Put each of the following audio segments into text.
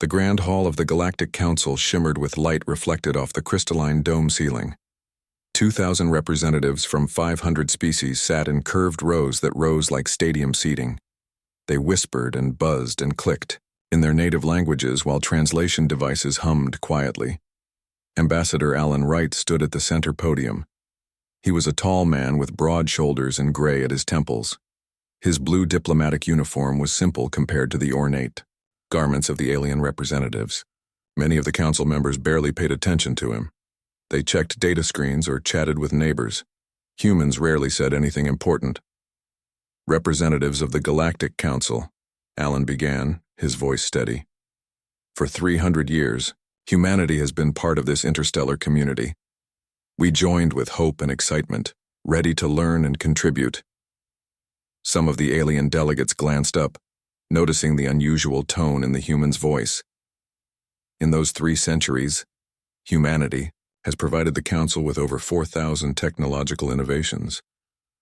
The Grand Hall of the Galactic Council shimmered with light reflected off the crystalline dome ceiling. 2,000 representatives from 500 species sat in curved rows that rose like stadium seating. They whispered and buzzed and clicked in their native languages while translation devices hummed quietly. Ambassador Alan Wright stood at the center podium. He was a tall man with broad shoulders and gray at his temples. His blue diplomatic uniform was simple compared to the ornate garments of the alien representatives. Many of the council members barely paid attention to him. They checked data screens or chatted with neighbors. Humans rarely said anything important. Representatives of the Galactic Council, Alan began, his voice steady. For 300 years, humanity has been part of this interstellar community. We joined with hope and excitement, ready to learn and contribute. Some of the alien delegates glanced up, noticing the unusual tone in the human's voice. In those 3 centuries, humanity has provided the Council with over 4,000 technological innovations.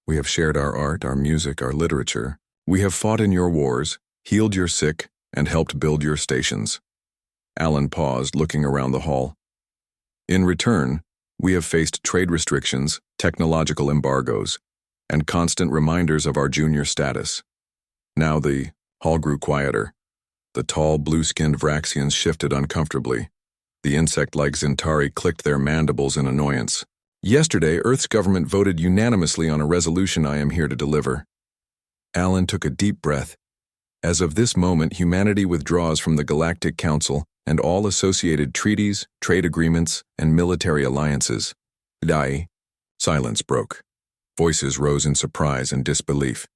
We have shared our art, our music, our literature. We have fought in your wars, healed your sick, and helped build your stations. Alan paused, looking around the hall. In return, we have faced trade restrictions, technological embargoes, and constant reminders of our junior status. Now the hall grew quieter. The tall, blue-skinned Vraxians shifted uncomfortably. The insect-like Zintari clicked their mandibles in annoyance. Yesterday, Earth's government voted unanimously on a resolution I am here to deliver. Alan took a deep breath. As of this moment, humanity withdraws from the Galactic Council and all associated treaties, trade agreements, and military alliances. Silence broke. Voices rose in surprise and disbelief.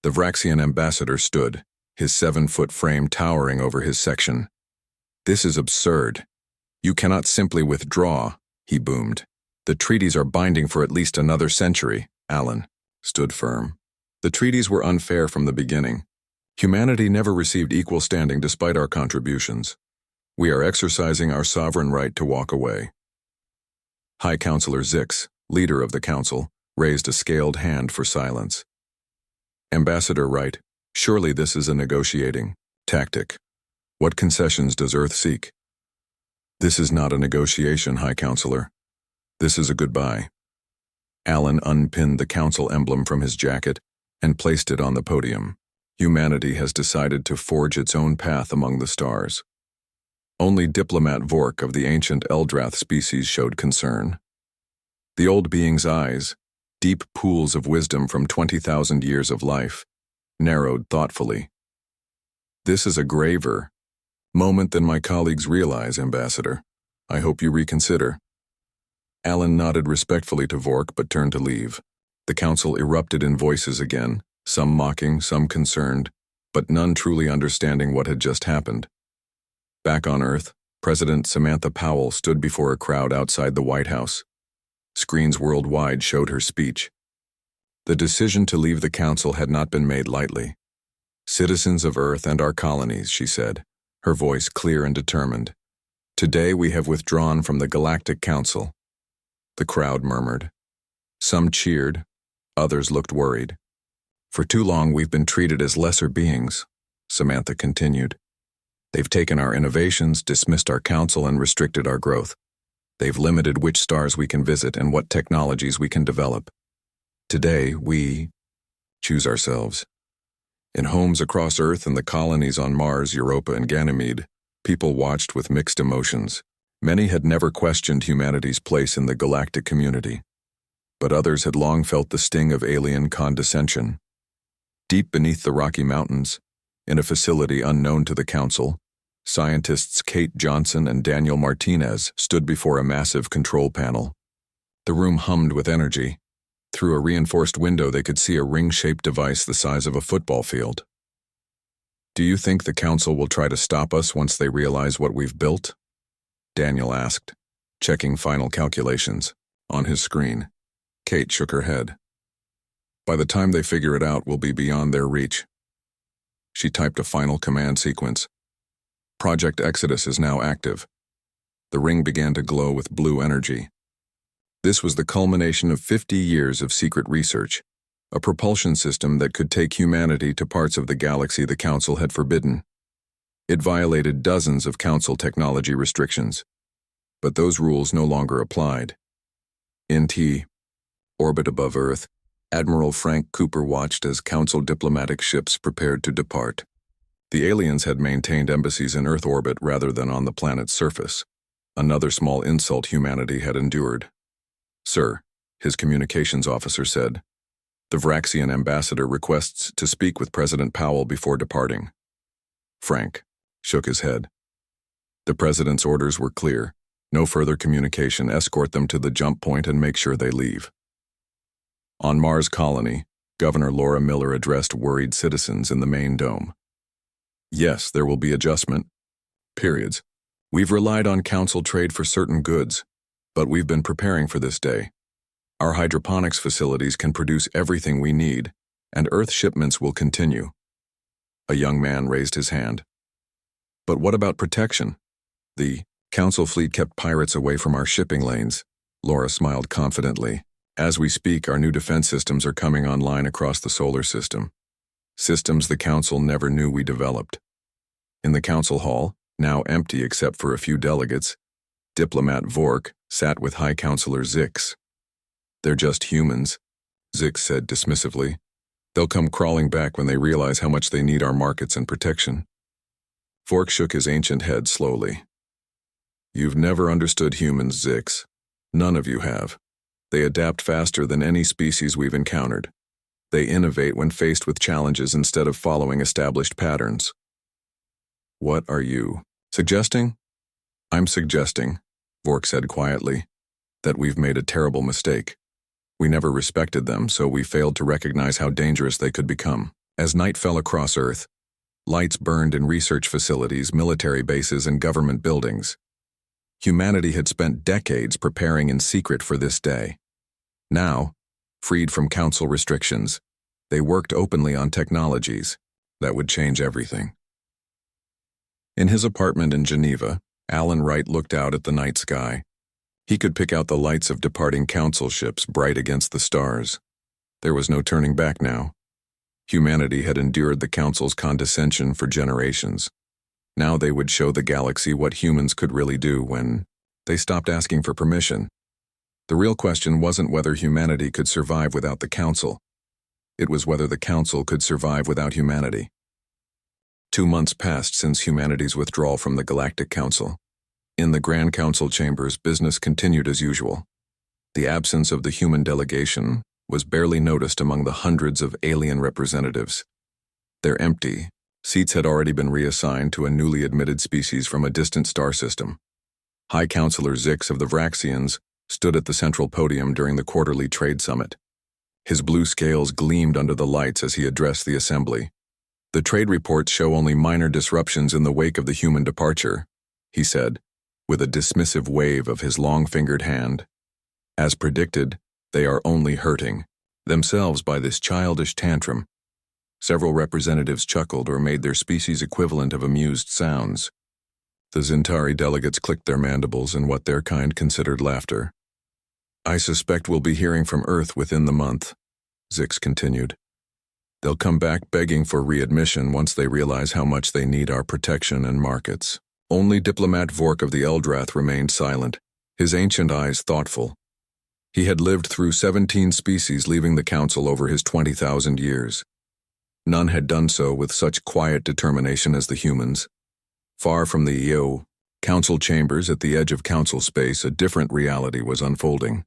The Vraxian ambassador stood, his 7-foot frame towering over his section. This is absurd. You cannot simply withdraw, he boomed. The treaties are binding for at least another century. Alan stood firm. The treaties were unfair from the beginning. Humanity never received equal standing despite our contributions. We are exercising our sovereign right to walk away. High Counselor Zix, leader of the council, raised a scaled hand for silence. Ambassador Wright, surely this is a negotiating tactic. What concessions does Earth seek? This is not a negotiation, High Counselor. This is a goodbye. Alan unpinned the council emblem from his jacket and placed it on the podium. Humanity has decided to forge its own path among the stars. Only diplomat Vork of the ancient Eldrath species showed concern. The old being's eyes, deep pools of wisdom from 20,000 years of life, narrowed thoughtfully. This is a graver moment than my colleagues realize, Ambassador. I hope you reconsider. Alan nodded respectfully to Vork but turned to leave. The council erupted in voices again, some mocking, some concerned, but none truly understanding what had just happened. Back on Earth, President Samantha Powell stood before a crowd outside the White House. Screens worldwide showed her speech. The decision to leave the council had not been made lightly. Citizens of Earth and our colonies, she said, her voice clear and determined. Today we have withdrawn from the Galactic Council. The crowd murmured. Some cheered, others looked worried. For too long we've been treated as lesser beings, Samantha continued. They've taken our innovations, dismissed our council, and restricted our growth. They've limited which stars we can visit and what technologies we can develop. Today, we choose ourselves. In homes across Earth and the colonies on Mars, Europa, and Ganymede, people watched with mixed emotions. Many had never questioned humanity's place in the galactic community, but others had long felt the sting of alien condescension. Deep beneath the Rocky Mountains, in a facility unknown to the Council, scientists Kate Johnson and Daniel Martinez stood before a massive control panel. The room hummed with energy. Through a reinforced window they could see a ring-shaped device the size of a football field. Do you think the Council will try to stop us once they realize what we've built? Daniel asked, checking final calculations. On his screen, Kate shook her head. By the time they figure it out, we'll be beyond their reach. She typed a final command sequence. Project Exodus is now active. The ring began to glow with blue energy. This was the culmination of 50 years of secret research, a propulsion system that could take humanity to parts of the galaxy the Council had forbidden. It violated dozens of Council technology restrictions, but those rules no longer applied. In orbit above Earth, Admiral Frank Cooper watched as Council diplomatic ships prepared to depart. The aliens had maintained embassies in Earth orbit rather than on the planet's surface. Another small insult humanity had endured. "Sir," his communications officer said, "the Vraxian ambassador requests to speak with President Powell before departing." Frank shook his head. The president's orders were clear. No further communication. Escort them to the jump point and make sure they leave. On Mars Colony, Governor Laura Miller addressed worried citizens in the main dome. "Yes, there will be adjustment. Periods. We've relied on Council trade for certain goods, but we've been preparing for this day. Our hydroponics facilities can produce everything we need, and Earth shipments will continue." A young man raised his hand. "But what about protection? The Council fleet kept pirates away from our shipping lanes." Laura smiled confidently. "As we speak, our new defense systems are coming online across the solar system. Systems the Council never knew we developed." In the Council hall, now empty except for a few delegates, Diplomat Vork sat with High Counselor Zix. "They're just humans," Zix said dismissively. "They'll come crawling back when they realize how much they need our markets and protection." Vork shook his ancient head slowly. "You've never understood humans, Zix. None of you have. They adapt faster than any species we've encountered. They innovate when faced with challenges instead of following established patterns." "What are you suggesting?" "I'm suggesting," Vork said quietly, "that we've made a terrible mistake. We never respected them, so we failed to recognize how dangerous they could become." As night fell across Earth, lights burned in research facilities, military bases, and government buildings. Humanity had spent decades preparing in secret for this day. Now, freed from Council restrictions, they worked openly on technologies that would change everything. In his apartment in Geneva, Alan Wright looked out at the night sky. He could pick out the lights of departing Council ships bright against the stars. There was no turning back now. Humanity had endured the Council's condescension for generations. Now they would show the galaxy what humans could really do when they stopped asking for permission. The real question wasn't whether humanity could survive without the Council. It was whether the Council could survive without humanity. 2 months passed since humanity's withdrawal from the Galactic Council. In the Grand Council chambers, business continued as usual. The absence of the human delegation was barely noticed among the hundreds of alien representatives. They're empty. Seats had already been reassigned to a newly admitted species from a distant star system. High Counselor Zix of the Vraxians stood at the central podium during the quarterly trade summit. His blue scales gleamed under the lights as he addressed the assembly. "The trade reports show only minor disruptions in the wake of the human departure," he said, with a dismissive wave of his long-fingered hand. "As predicted, they are only hurting themselves by this childish tantrum." Several representatives chuckled or made their species equivalent of amused sounds. The Zintari delegates clicked their mandibles in what their kind considered laughter. "I suspect we'll be hearing from Earth within the month," Zix continued. "They'll come back begging for readmission once they realize how much they need our protection and markets." Only Diplomat Vork of the Eldrath remained silent, his ancient eyes thoughtful. He had lived through 17 species leaving the Council over his 20,000 years. None had done so with such quiet determination as the humans. Far from the Council chambers at the edge of Council space, a different reality was unfolding.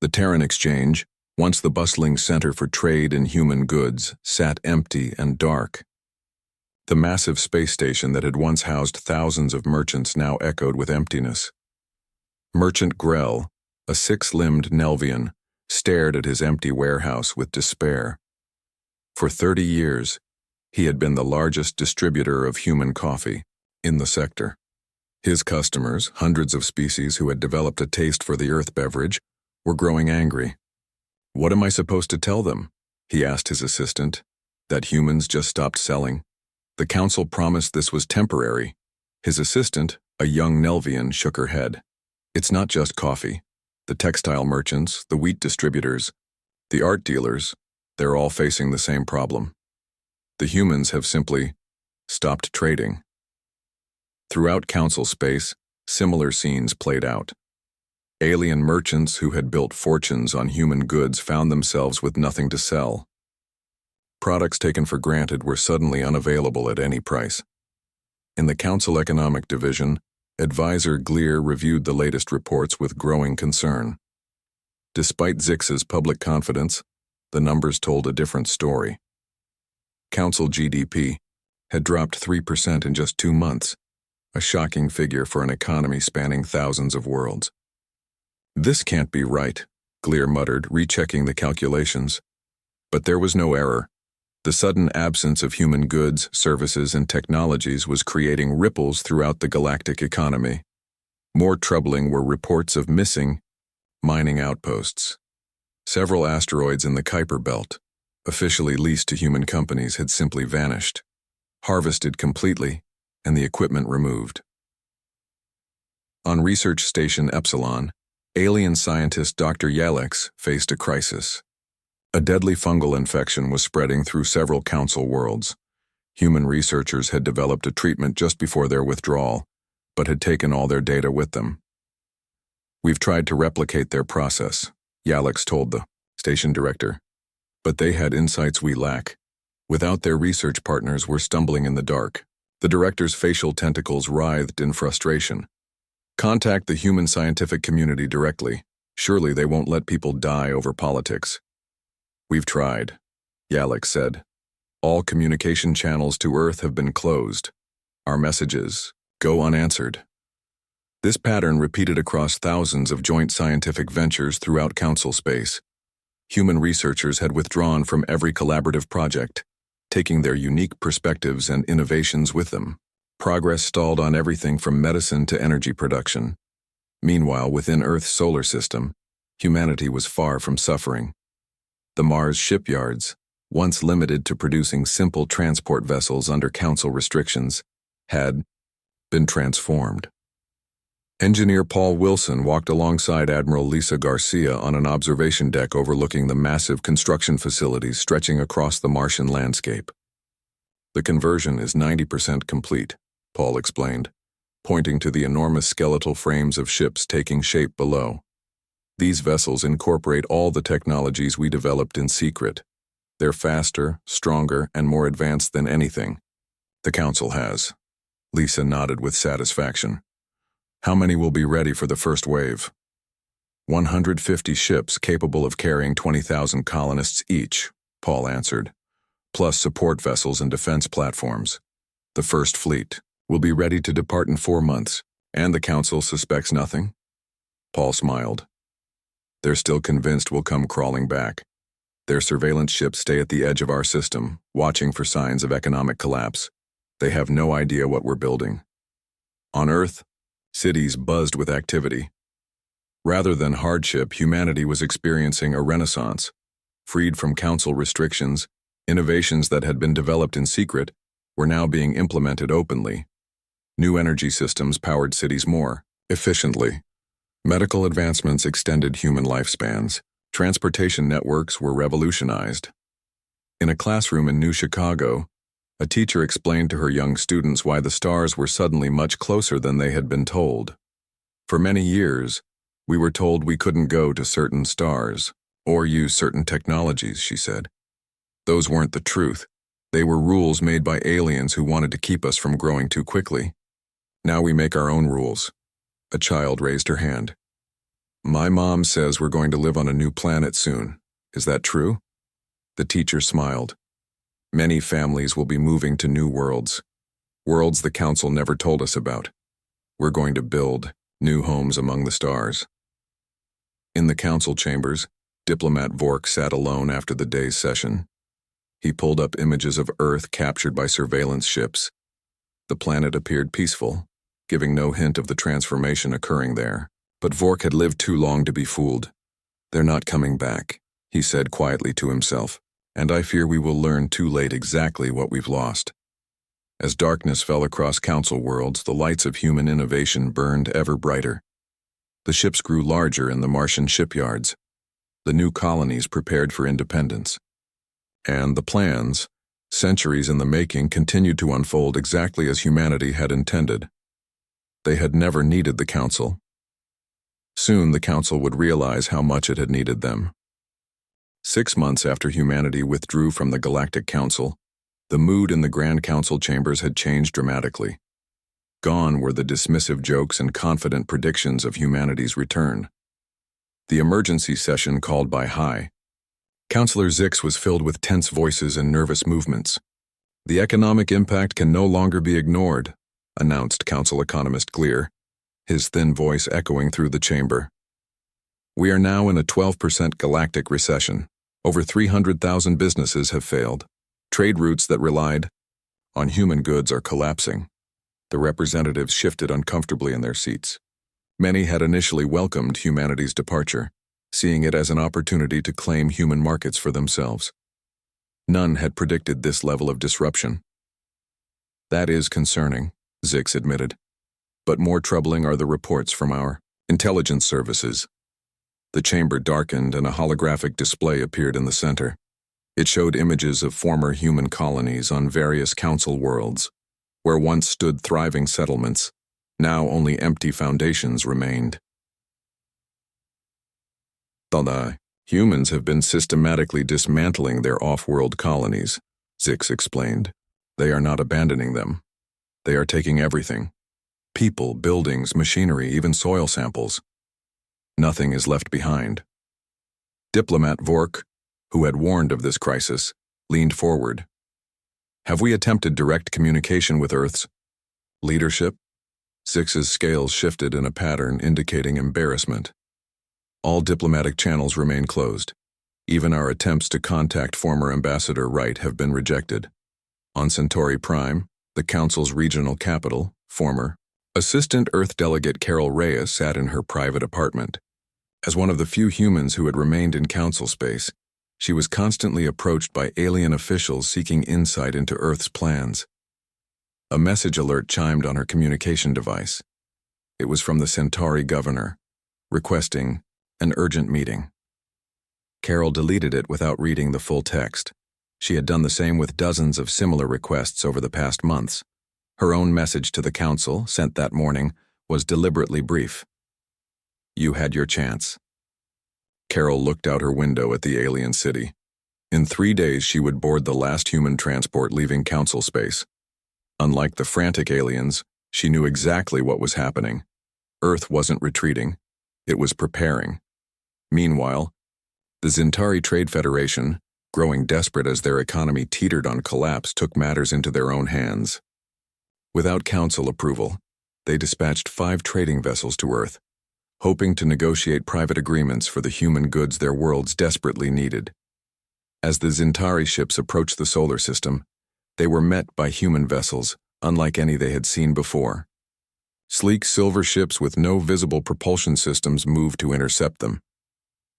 The Terran Exchange, once the bustling center for trade in human goods, sat empty and dark. The massive space station that had once housed thousands of merchants now echoed with emptiness. Merchant Grell, a 6-limbed Nelvian, stared at his empty warehouse with despair. For 30 years, he had been the largest distributor of human coffee in the sector. His customers, hundreds of species who had developed a taste for the Earth beverage, were growing angry. "What am I supposed to tell them?" he asked his assistant. "That humans just stopped selling? The Council promised this was temporary." His assistant, a young Nelvian, shook her head. "It's not just coffee. The textile merchants, the wheat distributors, the art dealers, they're all facing the same problem. The humans have simply stopped trading." Throughout council space, similar scenes played out. Alien merchants who had built fortunes on human goods found themselves with nothing to sell. Products taken for granted were suddenly unavailable at any price. In the Council Economic Division, Advisor Glear reviewed the latest reports with growing concern. Despite Zix's public confidence, the numbers told a different story. Council GDP had dropped 3% in just 2 months, a shocking figure for an economy spanning thousands of worlds. "This can't be right," Glear muttered, rechecking the calculations. But there was no error. The sudden absence of human goods, services, and technologies was creating ripples throughout the galactic economy. More troubling were reports of missing mining outposts. Several asteroids in the Kuiper Belt, officially leased to human companies, had simply vanished, harvested completely, and the equipment removed. On Research Station Epsilon, alien scientist Dr. Yalex faced a crisis. A deadly fungal infection was spreading through several council worlds. Human researchers had developed a treatment just before their withdrawal, but had taken all their data with them. "We've tried to replicate their process," Yalex told the station director. "But they had insights we lack. Without their research partners, we're stumbling in the dark." The director's facial tentacles writhed in frustration. "Contact the human scientific community directly. Surely they won't let people die over politics." "We've tried," Yalex said. "All communication channels to Earth have been closed. Our messages go unanswered." This pattern repeated across thousands of joint scientific ventures throughout council space. Human researchers had withdrawn from every collaborative project, taking their unique perspectives and innovations with them. Progress stalled on everything from medicine to energy production. Meanwhile, within Earth's solar system, humanity was far from suffering. The Mars shipyards, once limited to producing simple transport vessels under council restrictions, had been transformed. Engineer Paul Wilson walked alongside Admiral Lisa Garcia on an observation deck overlooking the massive construction facilities stretching across the Martian landscape. "The conversion is 90% complete," Paul explained, pointing to the enormous skeletal frames of ships taking shape below. "These vessels incorporate all the technologies we developed in secret. They're faster, stronger, and more advanced than anything the Council has." Lisa nodded with satisfaction. "How many will be ready for the first wave?" 150 ships capable of carrying 20,000 colonists each, Paul answered, plus support vessels and defense platforms. "The first fleet will be ready to depart in 4 months, and the Council suspects nothing?" Paul smiled. "They're still convinced we'll come crawling back. Their surveillance ships stay at the edge of our system, watching for signs of economic collapse. They have no idea what we're building." On Earth, cities buzzed with activity. Rather than hardship, humanity was experiencing a renaissance. Freed from council restrictions, innovations that had been developed in secret were now being implemented openly. New energy systems powered cities more efficiently. Medical advancements extended human lifespans. Transportation networks were revolutionized. In a classroom in New Chicago, a teacher explained to her young students why the stars were suddenly much closer than they had been told. "For many years, we were told we couldn't go to certain stars or use certain technologies," she said. "Those weren't the truth. They were rules made by aliens who wanted to keep us from growing too quickly. Now we make our own rules." A child raised her hand. "My mom says we're going to live on a new planet soon. Is that true?" The teacher smiled. "Many families will be moving to new worlds the Council never told us about. We're going to build new homes among the stars." In the Council chambers, Diplomat Vork sat alone after the day's session. He pulled up images of Earth captured by surveillance ships. The planet appeared peaceful, giving no hint of the transformation occurring there. But Vork had lived too long to be fooled. "They're not coming back," he said quietly to himself. "And I fear we will learn too late exactly what we've lost." As darkness fell across council worlds, the lights of human innovation burned ever brighter. The ships grew larger in the Martian shipyards. The new colonies prepared for independence. And the plans, centuries in the making, continued to unfold exactly as humanity had intended. They had never needed the Council. Soon the Council would realize how much it had needed them. 6 months after humanity withdrew from the Galactic Council, the mood in the Grand Council chambers had changed dramatically. Gone were the dismissive jokes and confident predictions of humanity's return. The emergency session called by High Councillor Zix was filled with tense voices and nervous movements. "The economic impact can no longer be ignored," announced Council Economist Glear, his thin voice echoing through the chamber. "We are now in a 12% galactic recession. Over 300,000 businesses have failed. Trade routes that relied on human goods are collapsing." The representatives shifted uncomfortably in their seats. Many had initially welcomed humanity's departure, seeing it as an opportunity to claim human markets for themselves. None had predicted this level of disruption. "That is concerning," Zix admitted. "But more troubling are the reports from our intelligence services." The chamber darkened and a holographic display appeared in the center. It showed images of former human colonies on various council worlds, where once stood thriving settlements. Now only empty foundations remained. "The humans have been systematically dismantling their off-world colonies," Zix explained. "They are not abandoning them. They are taking everything. People, buildings, machinery, even soil samples. Nothing is left behind." Diplomat Vork, who had warned of this crisis, leaned forward. "Have we attempted direct communication with Earth's leadership?" Zix's scales shifted in a pattern indicating embarrassment. "All diplomatic channels remain closed. Even our attempts to contact former Ambassador Wright have been rejected. On Centauri Prime, the Council's regional capital, former Assistant Earth Delegate Carol Reyes sat in her private apartment. As one of the few humans who had remained in Council space, she was constantly approached by alien officials seeking insight into Earth's plans. A message alert chimed on her communication device. It was from the Centauri governor, requesting an urgent meeting. Carol deleted it without reading the full text. She had done the same with dozens of similar requests over the past months. Her own message to the Council, sent that morning, was deliberately brief. "You had your chance." Carol looked out her window at the alien city. In 3 days she would board the last human transport leaving Council space. Unlike the frantic aliens, she knew exactly what was happening. Earth wasn't retreating. It was preparing. Meanwhile, the Centauri Trade Federation, growing desperate as their economy teetered on collapse, took matters into their own hands. Without Council approval, they dispatched 5 trading vessels to Earth, hoping to negotiate private agreements for the human goods their worlds desperately needed. As the Centauri ships approached the solar system, they were met by human vessels, unlike any they had seen before. Sleek silver ships with no visible propulsion systems moved to intercept them.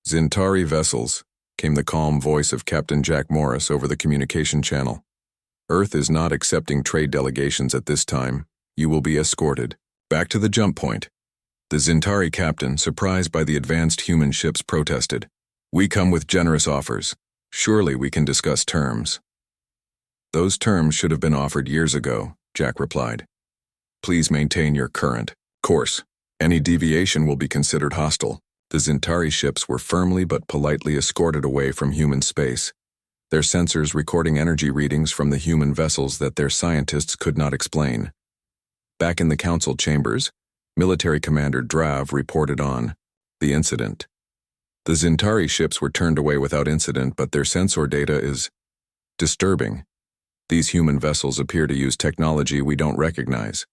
"Centauri vessels," came the calm voice of Captain Jack Morris over the communication channel. "Earth is not accepting trade delegations at this time. You will be escorted back to the jump point." The Centauri captain, surprised by the advanced human ships, protested. "We come with generous offers. Surely we can discuss terms." "Those terms should have been offered years ago," Jack replied. "Please maintain your current course. Any deviation will be considered hostile." The Centauri ships were firmly but politely escorted away from human space, their sensors recording energy readings from the human vessels that their scientists could not explain. Back in the Council chambers, Military Commander Drav reported on the incident. "The Centauri ships were turned away without incident, but their sensor data is disturbing. These human vessels appear to use technology we don't recognize,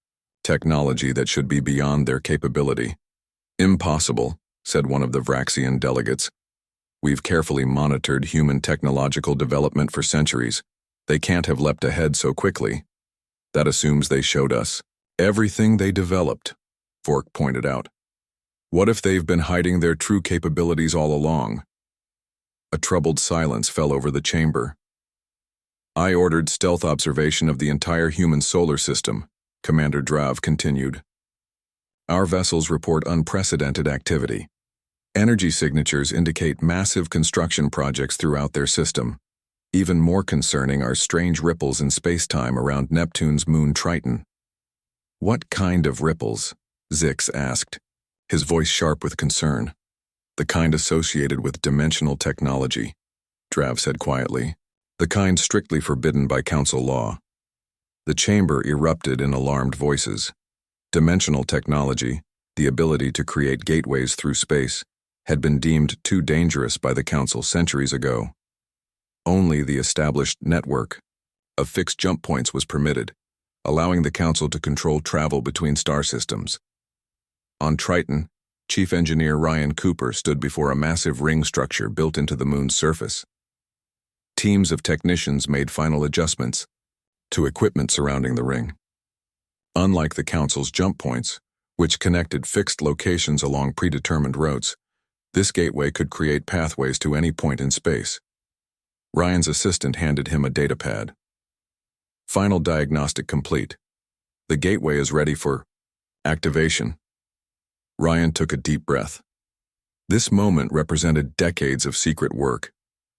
technology that should be beyond their capability." "Impossible," said one of the Vraxian delegates. "We've carefully monitored human technological development for centuries. They can't have leapt ahead so quickly. That assumes they showed us everything they developed," Fork pointed out. "What if they've been hiding their true capabilities all along?" A troubled silence fell over the chamber. "I ordered stealth observation of the entire human solar system," Commander Drav continued. "Our vessels report unprecedented activity. Energy signatures indicate massive construction projects throughout their system. Even more concerning are strange ripples in space-time around Neptune's moon Triton." "What kind of ripples?" Zix asked, his voice sharp with concern. The kind associated with dimensional technology, Drav said quietly. The kind strictly forbidden by council law. The chamber erupted in alarmed voices. Dimensional technology, the ability to create gateways through space, had been deemed too dangerous by the council centuries ago. Only the established network of fixed jump points was permitted, allowing the council to control travel between star systems. On Triton, Chief Engineer Ryan Cooper stood before a massive ring structure built into the moon's surface. Teams of technicians made final adjustments to equipment surrounding the ring. Unlike the council's jump points, which connected fixed locations along predetermined routes, this gateway could create pathways to any point in space. Ryan's assistant handed him a datapad. Final diagnostic complete. The gateway is ready for activation. Ryan took a deep breath. This moment represented decades of secret work,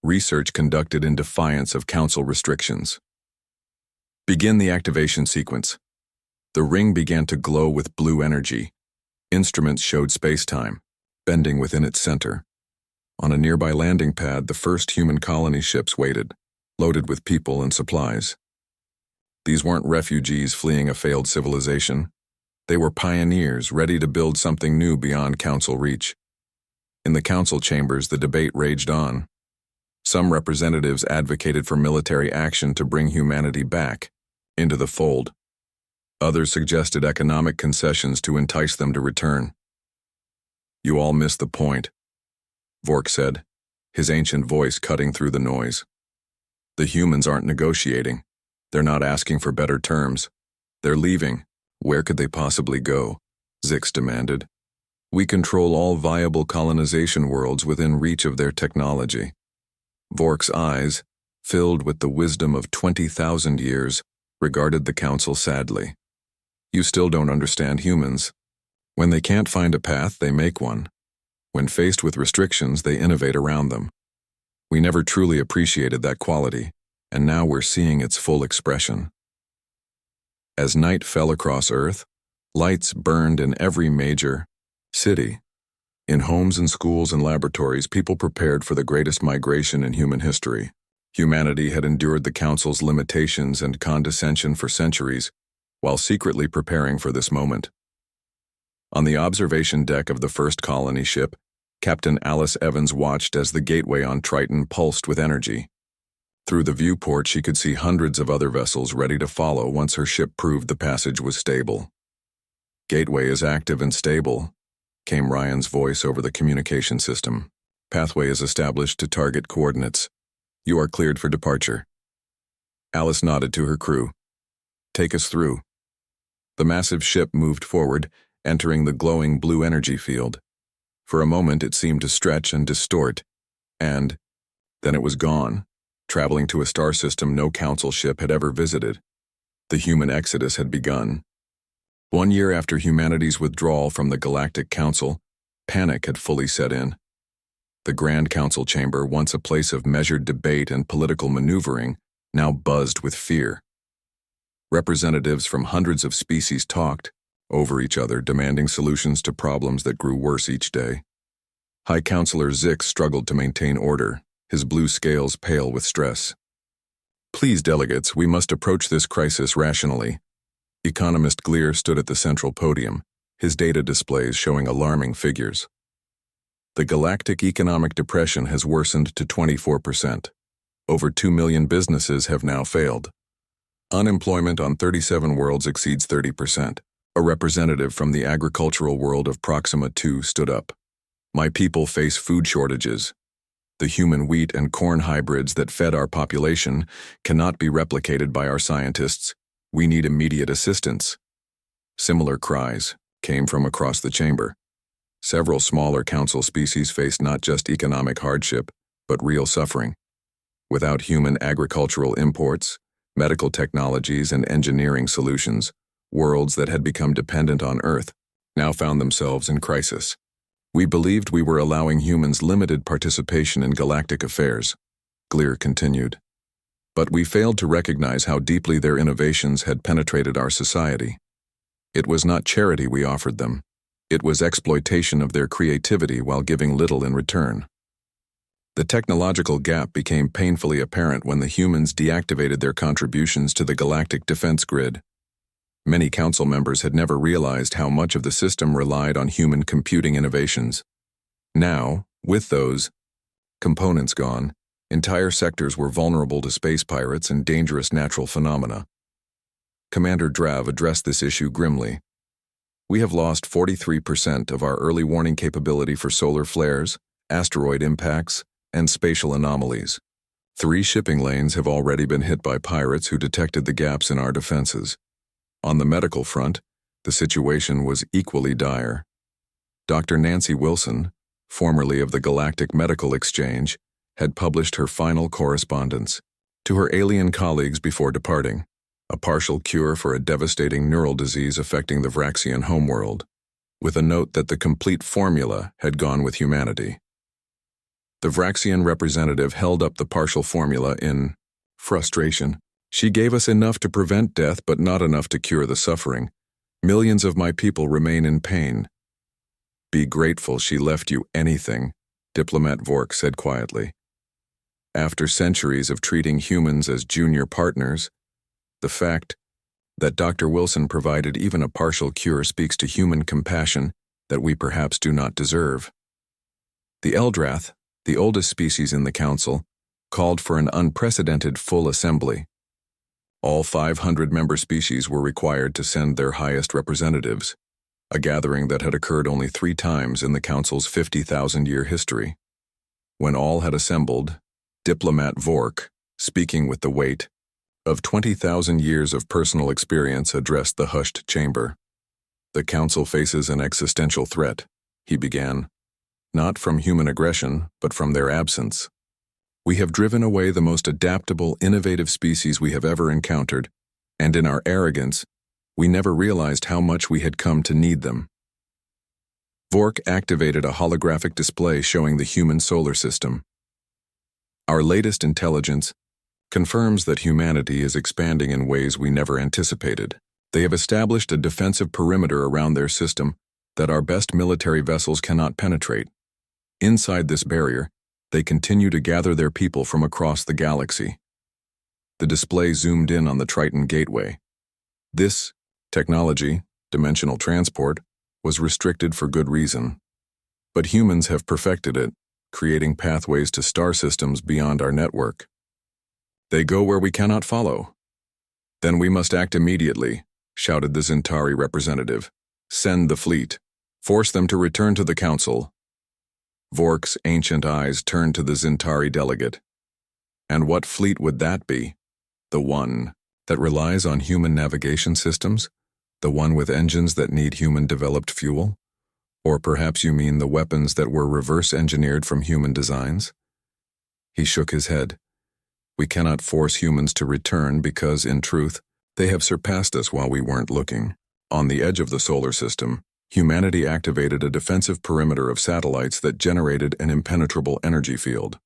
research conducted in defiance of council restrictions. Begin the activation sequence. The ring began to glow with blue energy. Instruments showed space-time, bending within its center. On a nearby landing pad, the first human colony ships waited, loaded with people and supplies. These weren't refugees fleeing a failed civilization. They were pioneers ready to build something new beyond council reach. In the council chambers, the debate raged on. Some representatives advocated for military action to bring humanity back into the fold. Others suggested economic concessions to entice them to return. You all missed the point, Vork said, his ancient voice cutting through the noise. The humans aren't negotiating. They're not asking for better terms. They're leaving. Where could they possibly go? Zix demanded. We control all viable colonization worlds within reach of their technology. Vork's eyes, filled with the wisdom of 20,000 years, regarded the council sadly. You still don't understand humans. When they can't find a path, they make one. When faced with restrictions, they innovate around them. We never truly appreciated that quality, and now we're seeing its full expression. As night fell across Earth, lights burned in every major city. In homes and schools and laboratories, people prepared for the greatest migration in human history. Humanity had endured the Council's limitations and condescension for centuries, while secretly preparing for this moment. On the observation deck of the first colony ship, Captain Alice Evans watched as the gateway on Triton pulsed with energy. Through the viewport, she could see hundreds of other vessels ready to follow once her ship proved the passage was stable. Gateway is active and stable, came Ryan's voice over the communication system. Pathway is established to target coordinates. You are cleared for departure. Alice nodded to her crew. Take us through. The massive ship moved forward, entering the glowing blue energy field. For a moment it seemed to stretch and distort, and then it was gone, traveling to a star system no council ship had ever visited. The human exodus had begun. 1 year after humanity's withdrawal from the Galactic Council, panic had fully set in. The Grand Council chamber, once a place of measured debate and political maneuvering, now buzzed with fear. Representatives from hundreds of species talked over each other, demanding solutions to problems that grew worse each day. High Counselor Zix struggled to maintain order, his blue scales pale with stress. Please, delegates, we must approach this crisis rationally. Economist Glear stood at the central podium, his data displays showing alarming figures. The galactic economic depression has worsened to 24%. Over 2 million businesses have now failed. Unemployment on 37 worlds exceeds 30%. A representative from the agricultural world of Proxima 2 stood up. My people face food shortages. The human wheat and corn hybrids that fed our population cannot be replicated by our scientists. We need immediate assistance. Similar cries came from across the chamber. Several smaller council species faced not just economic hardship, but real suffering. Without human agricultural imports, medical technologies, and engineering solutions, worlds that had become dependent on Earth now found themselves in crisis. We believed we were allowing humans limited participation in galactic affairs, Glear continued. But we failed to recognize how deeply their innovations had penetrated our society. It was not charity we offered them. It was exploitation of their creativity while giving little in return. The technological gap became painfully apparent when the humans deactivated their contributions to the galactic defense grid. Many council members had never realized how much of the system relied on human computing innovations. Now, with those components gone, entire sectors were vulnerable to space pirates and dangerous natural phenomena. Commander Drav addressed this issue grimly. We have lost 43% of our early warning capability for solar flares, asteroid impacts, and spatial anomalies. 3 shipping lanes have already been hit by pirates who detected the gaps in our defenses. On the medical front, the situation was equally dire. Dr. Nancy Wilson, formerly of the Galactic Medical Exchange, had published her final correspondence to her alien colleagues before departing, a partial cure for a devastating neural disease affecting the Vraxian homeworld, with a note that the complete formula had gone with humanity. The Vraxian representative held up the partial formula in frustration. She gave us enough to prevent death, but not enough to cure the suffering. Millions of my people remain in pain. Be grateful she left you anything, Diplomat Vork said quietly. After centuries of treating humans as junior partners, the fact that Dr. Wilson provided even a partial cure speaks to human compassion that we perhaps do not deserve. The Eldrath, the oldest species in the Council, called for an unprecedented full assembly. All 500 member species were required to send their highest representatives, a gathering that had occurred only 3 times in the Council's 50,000-year history. When all had assembled, Diplomat Vork, speaking with the weight of 20,000 years of personal experience, addressed the hushed chamber. The Council faces an existential threat, he began. Not from human aggression, but from their absence. We have driven away the most adaptable, innovative species we have ever encountered, and in our arrogance, we never realized how much we had come to need them. Vork activated a holographic display showing the human solar system. Our latest intelligence confirms that humanity is expanding in ways we never anticipated. They have established a defensive perimeter around their system that our best military vessels cannot penetrate. Inside this barrier, they continue to gather their people from across the galaxy. The display zoomed in on the Triton Gateway. This technology, dimensional transport, was restricted for good reason. But humans have perfected it, creating pathways to star systems beyond our network. They go where we cannot follow. Then we must act immediately, shouted the Zintari representative. Send the fleet. Force them to return to the Council. Vork's ancient eyes turned to the Zintari delegate. And what fleet would that be? The one that relies on human navigation systems? The one with engines that need human-developed fuel? Or perhaps you mean the weapons that were reverse-engineered from human designs? He shook his head. We cannot force humans to return because, in truth, they have surpassed us while we weren't looking. On the edge of the solar system, humanity activated a defensive perimeter of satellites that generated an impenetrable energy field.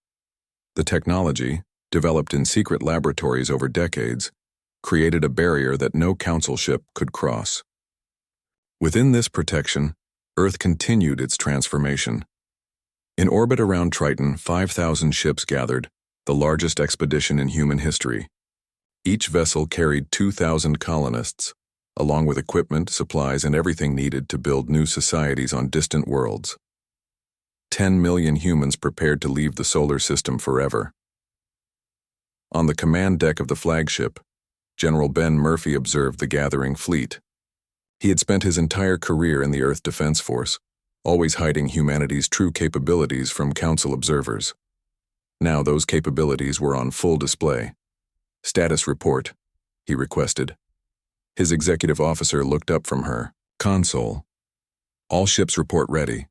The technology, developed in secret laboratories over decades, created a barrier that no Council ship could cross. Within this protection, Earth continued its transformation. In orbit around Triton, 5,000 ships gathered, the largest expedition in human history. Each vessel carried 2,000 colonists, along with equipment, supplies, and everything needed to build new societies on distant worlds. 10 million humans prepared to leave the solar system forever. On the command deck of the flagship, General Ben Murphy observed the gathering fleet. He had spent his entire career in the Earth Defense Force, always hiding humanity's true capabilities from Council observers. Now those capabilities were on full display. Status report, he requested. His executive officer looked up from her. Console. All ships report ready.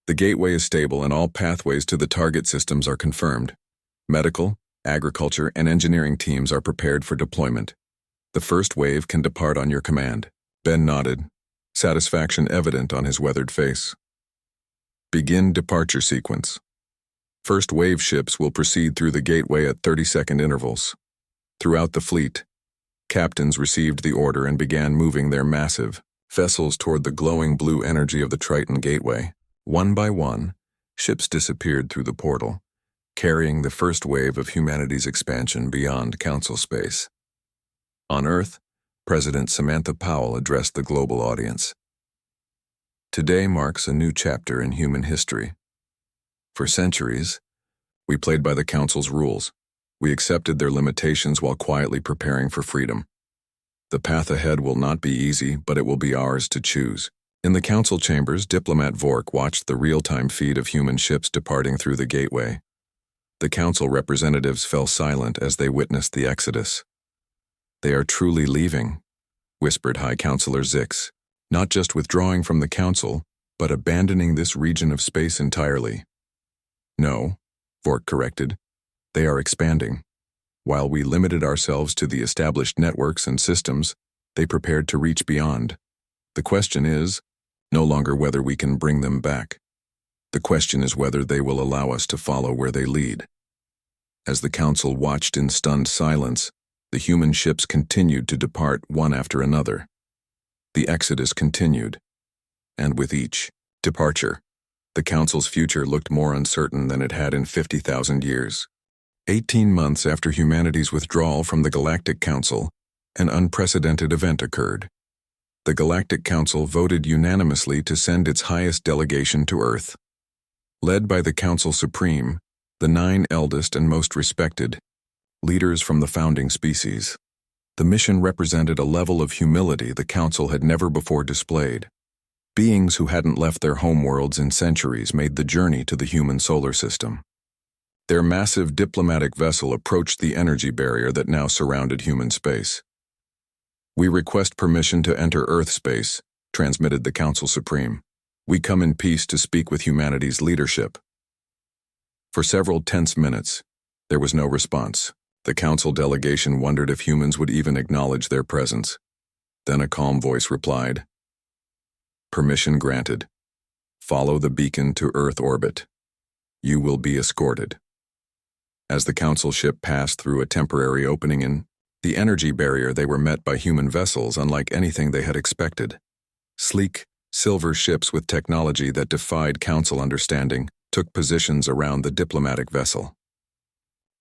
The gateway is stable and all pathways to the target systems are confirmed. Medical, agriculture, and engineering teams are prepared for deployment. The first wave can depart on your command. Ben nodded, satisfaction evident on his weathered face. Begin departure sequence. First wave ships will proceed through the gateway at 30-second intervals. Throughout the fleet, captains received the order and began moving their massive, vessels toward the glowing blue energy of the Triton Gateway. One by one, ships disappeared through the portal, carrying the first wave of humanity's expansion beyond Council space. On Earth, President Samantha Powell addressed the global audience. Today marks a new chapter in human history. For centuries, we played by the Council's rules. We accepted their limitations while quietly preparing for freedom. The path ahead will not be easy, but it will be ours to choose. In the Council chambers, diplomat Vork watched the real-time feed of human ships departing through the gateway. The Council representatives fell silent as they witnessed the exodus. "They are truly leaving," whispered High Counselor Zix, "not just withdrawing from the Council, but abandoning this region of space entirely." "No," Vork corrected, "they are expanding. While we limited ourselves to the established networks and systems, they prepared to reach beyond. The question is no longer whether we can bring them back. The question is whether they will allow us to follow where they lead." As the Council watched in stunned silence, the human ships continued to depart one after another. The exodus continued, and with each departure, the Council's future looked more uncertain than it had in 50,000 years. 18 months after humanity's withdrawal from the Galactic Council, an unprecedented event occurred. The Galactic Council voted unanimously to send its highest delegation to Earth. Led by the Council Supreme, the 9 eldest and most respected leaders from the founding species. The mission represented a level of humility the Council had never before displayed. Beings who hadn't left their homeworlds in centuries made the journey to the human solar system. Their massive diplomatic vessel approached the energy barrier that now surrounded human space. "We request permission to enter Earth space," transmitted the Council Supreme. "We come in peace to speak with humanity's leadership." For several tense minutes, there was no response. The Council delegation wondered if humans would even acknowledge their presence. Then a calm voice replied, "Permission granted. Follow the beacon to Earth orbit. You will be escorted." As the Council ship passed through a temporary opening in the energy barrier, they were met by human vessels unlike anything they had expected. Sleek, silver ships with technology that defied Council understanding took positions around the diplomatic vessel.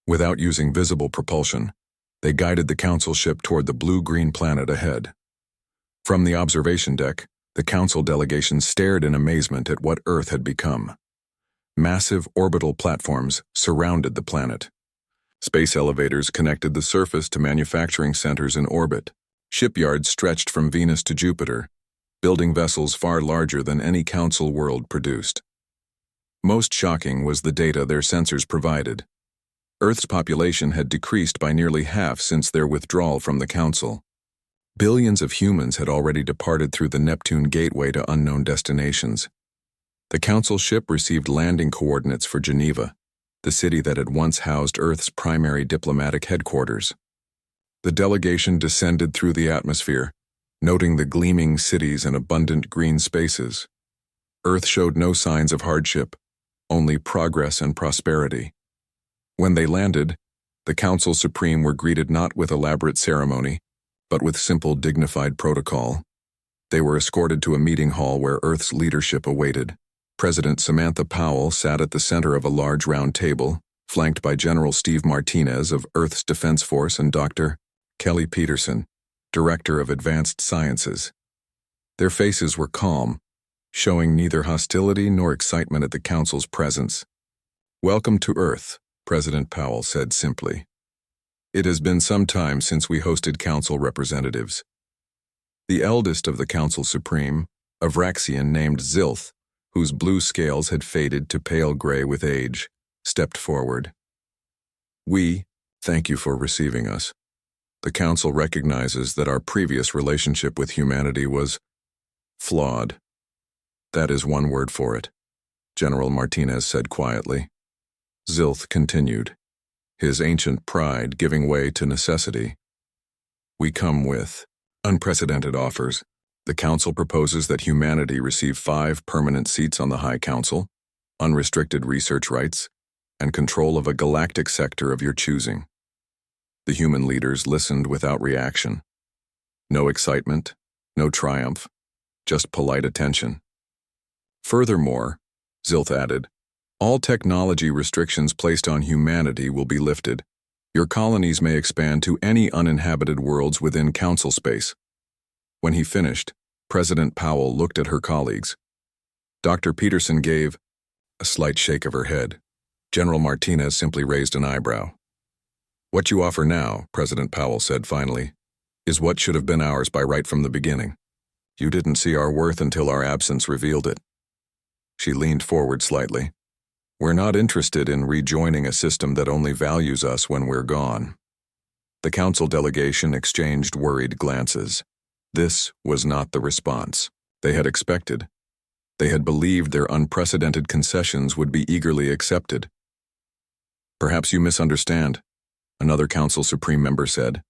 Without using visible propulsion, they guided the Council ship toward the blue-green planet ahead. From the observation deck, the Council delegation stared in amazement at what Earth had become. Massive orbital platforms surrounded the planet. Space elevators connected the surface to manufacturing centers in orbit. Shipyards stretched from Venus to Jupiter, building vessels far larger than any Council world produced. Most shocking was the data their sensors provided. Earth's population had decreased by nearly half since their withdrawal from the Council. Billions of humans had already departed through the Neptune Gateway to unknown destinations. The Council ship received landing coordinates for Geneva, the city that had once housed Earth's primary diplomatic headquarters. The delegation descended through the atmosphere, noting the gleaming cities and abundant green spaces. Earth showed no signs of hardship, only progress and prosperity. When they landed, the Council Supreme were greeted not with elaborate ceremony, but with simple, dignified protocol. They were escorted to a meeting hall where Earth's leadership awaited. President Samantha Powell sat at the center of a large round table, flanked by General Steve Martinez of Earth's Defense Force and Dr. Kelly Peterson, Director of Advanced Sciences. Their faces were calm, showing neither hostility nor excitement at the Council's presence. "Welcome to Earth," President Powell said simply. "It has been some time since we hosted Council representatives." The eldest of the Council Supreme, a Vraxian named Zilth, whose blue scales had faded to pale gray with age, stepped forward. "We thank you for receiving us. The Council recognizes that our previous relationship with humanity was flawed. That is one word for it," General Martinez said quietly. Zilth continued, his ancient pride giving way to necessity. "We come with unprecedented offers. The Council proposes that humanity receive 5 permanent seats on the High Council, unrestricted research rights, and control of a galactic sector of your choosing." The human leaders listened without reaction. No excitement, no triumph, just polite attention. Furthermore, Zilth added, all technology restrictions placed on humanity will be lifted. Your colonies may expand to any uninhabited worlds within council space. When he finished, President Powell looked at her colleagues. Dr. Peterson gave a slight shake of her head. General Martinez simply raised an eyebrow. What you offer now, President Powell said finally, is what should have been ours by right from the beginning. You didn't see our worth until our absence revealed it. She leaned forward slightly. We're not interested in rejoining a system that only values us when we're gone. The council delegation exchanged worried glances. This was not the response they had expected. They had believed their unprecedented concessions would be eagerly accepted. Perhaps you misunderstand, another council supreme member said.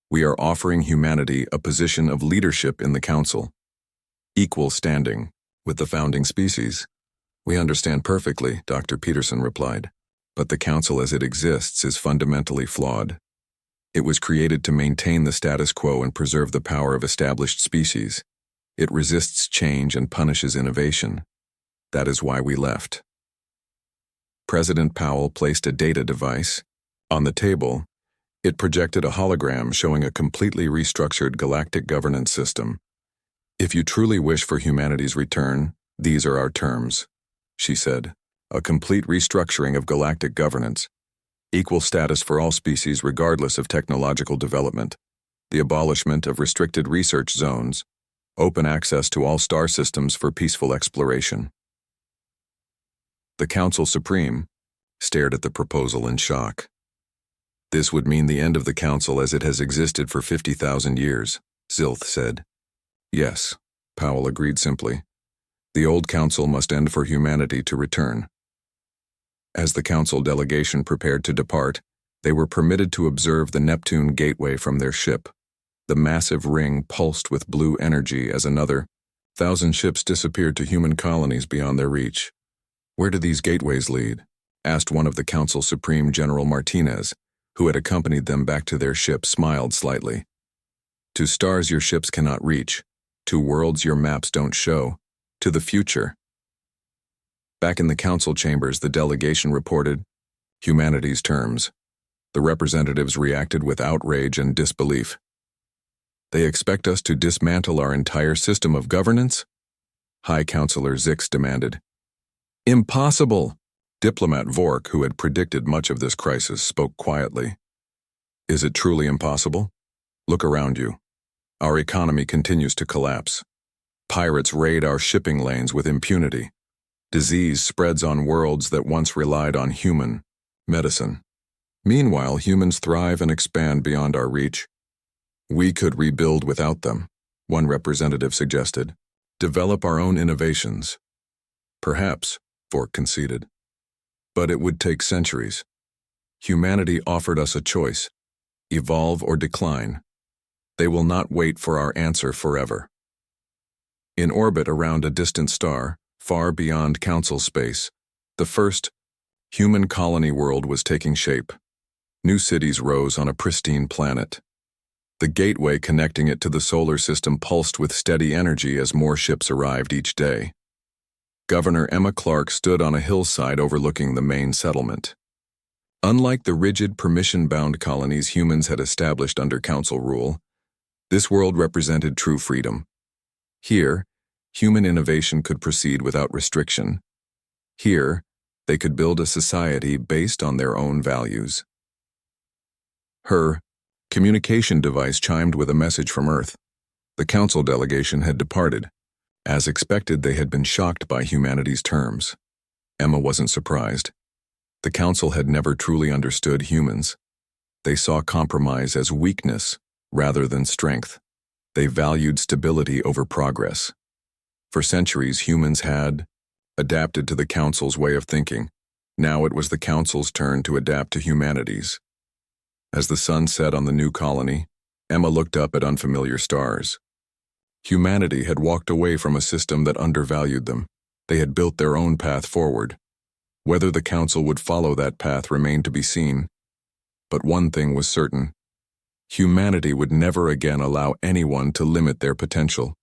We are offering humanity a position of leadership in the council, equal standing with the founding species. We understand perfectly, Dr. Peterson replied, but the council as it exists is fundamentally flawed. It was created to maintain the status quo and preserve the power of established species. It resists change and punishes innovation. That is why we left. President Powell placed a data device. On the table, it projected a hologram showing a completely restructured galactic governance system. If you truly wish for humanity's return, these are our terms, she said. A complete restructuring of galactic governance. Equal status for all species regardless of technological development. The abolishment of restricted research zones. Open access to all star systems for peaceful exploration. The Council Supreme stared at the proposal in shock. This would mean the end of the Council as it has existed for 50,000 years, Zilth said. Yes, Powell agreed simply. The old Council must end for humanity to return. As the Council delegation prepared to depart, they were permitted to observe the Neptune gateway from their ship. The massive ring pulsed with blue energy as another 1,000 ships disappeared to human colonies beyond their reach. Where do these gateways lead? Asked one of the Council Supreme General Martinez, who had accompanied them back to their ship, smiled slightly. To stars your ships cannot reach, to worlds your maps don't show, to the future. Back in the council chambers, the delegation reported humanity's terms. The representatives reacted with outrage and disbelief. They expect us to dismantle our entire system of governance? High Counselor Zix demanded. Impossible! Diplomat Vork, who had predicted much of this crisis, spoke quietly. Is it truly impossible? Look around you. Our economy continues to collapse. Pirates raid our shipping lanes with impunity. Disease spreads on worlds that once relied on human medicine. Meanwhile, humans thrive and expand beyond our reach. We could rebuild without them, one representative suggested. Develop our own innovations. Perhaps, Vork conceded. But it would take centuries. Humanity offered us a choice: evolve or decline. They will not wait for our answer forever. In orbit around a distant star, far beyond council space, the first human colony world was taking shape. New cities rose on a pristine planet. The gateway connecting it to the solar system pulsed with steady energy as more ships arrived each day. Governor Emma Clark stood on a hillside overlooking the main settlement. Unlike the rigid, permission-bound colonies humans had established under council rule, this world represented true freedom. Here, human innovation could proceed without restriction. Here, they could build a society based on their own values. Her communication device chimed with a message from Earth. The council delegation had departed. As expected, they had been shocked by humanity's terms. Emma wasn't surprised. The council had never truly understood humans. They saw compromise as weakness rather than strength. They valued stability over progress. For centuries, humans had adapted to the council's way of thinking. Now it was the council's turn to adapt to humanity's. As the sun set on the new colony, Emma looked up at unfamiliar stars. Humanity had walked away from a system that undervalued them. They had built their own path forward. Whether the council would follow that path remained to be seen. But one thing was certain: humanity would never again allow anyone to limit their potential.